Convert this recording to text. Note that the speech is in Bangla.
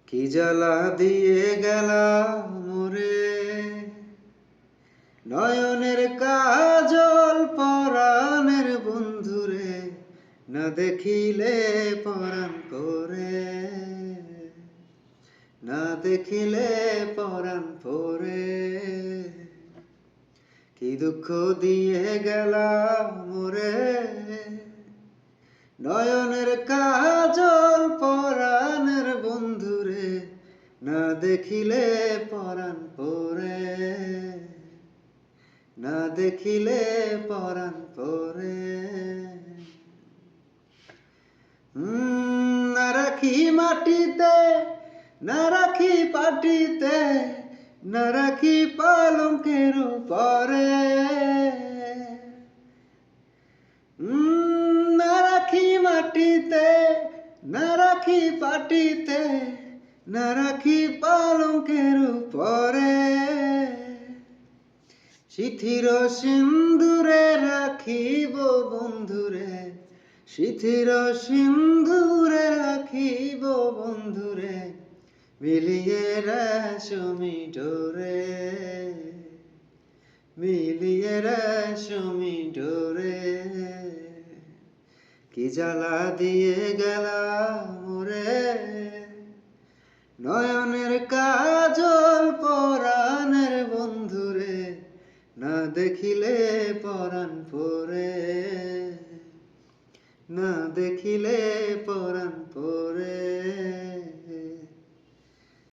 কি জ্বালা দিয়ে গেলা মোরে, নয়নের কাজল পরাণের বন্ধুরে, না দেখিলে পরাণ পরে, না দেখিলে পরাণ পরে। কি দুঃখ দিয়ে গেলা মোরে, নয়নের কাজল পরাণের বন্ধুরে, না দেখিলে পরাণ পরে, না দেখিলে পরাণ পরে। না রাখি মাটিতে, না রাখি পাটিতে, না রাখি পালঙ্কের উপরে, না রাখি মাটিতে, না রাখি পাটিতে, না রাখি পালঙ্কের উপরে। শিথির সিন্দুরে রাখিব বন্ধুরে, শিথির সিন্দুরে রাখিব বন্ধুরে, মিলিয়ে রেশমি ডোরে, মিলিয়ে রেশমি ডোরে। কি জ্বালা দিয়ে গেলা মোরে, নয়নের কাজল পরাণের বন্ধুরে, না দেখিলে পরাণ পরে, না দেখিলে পরাণ পরে।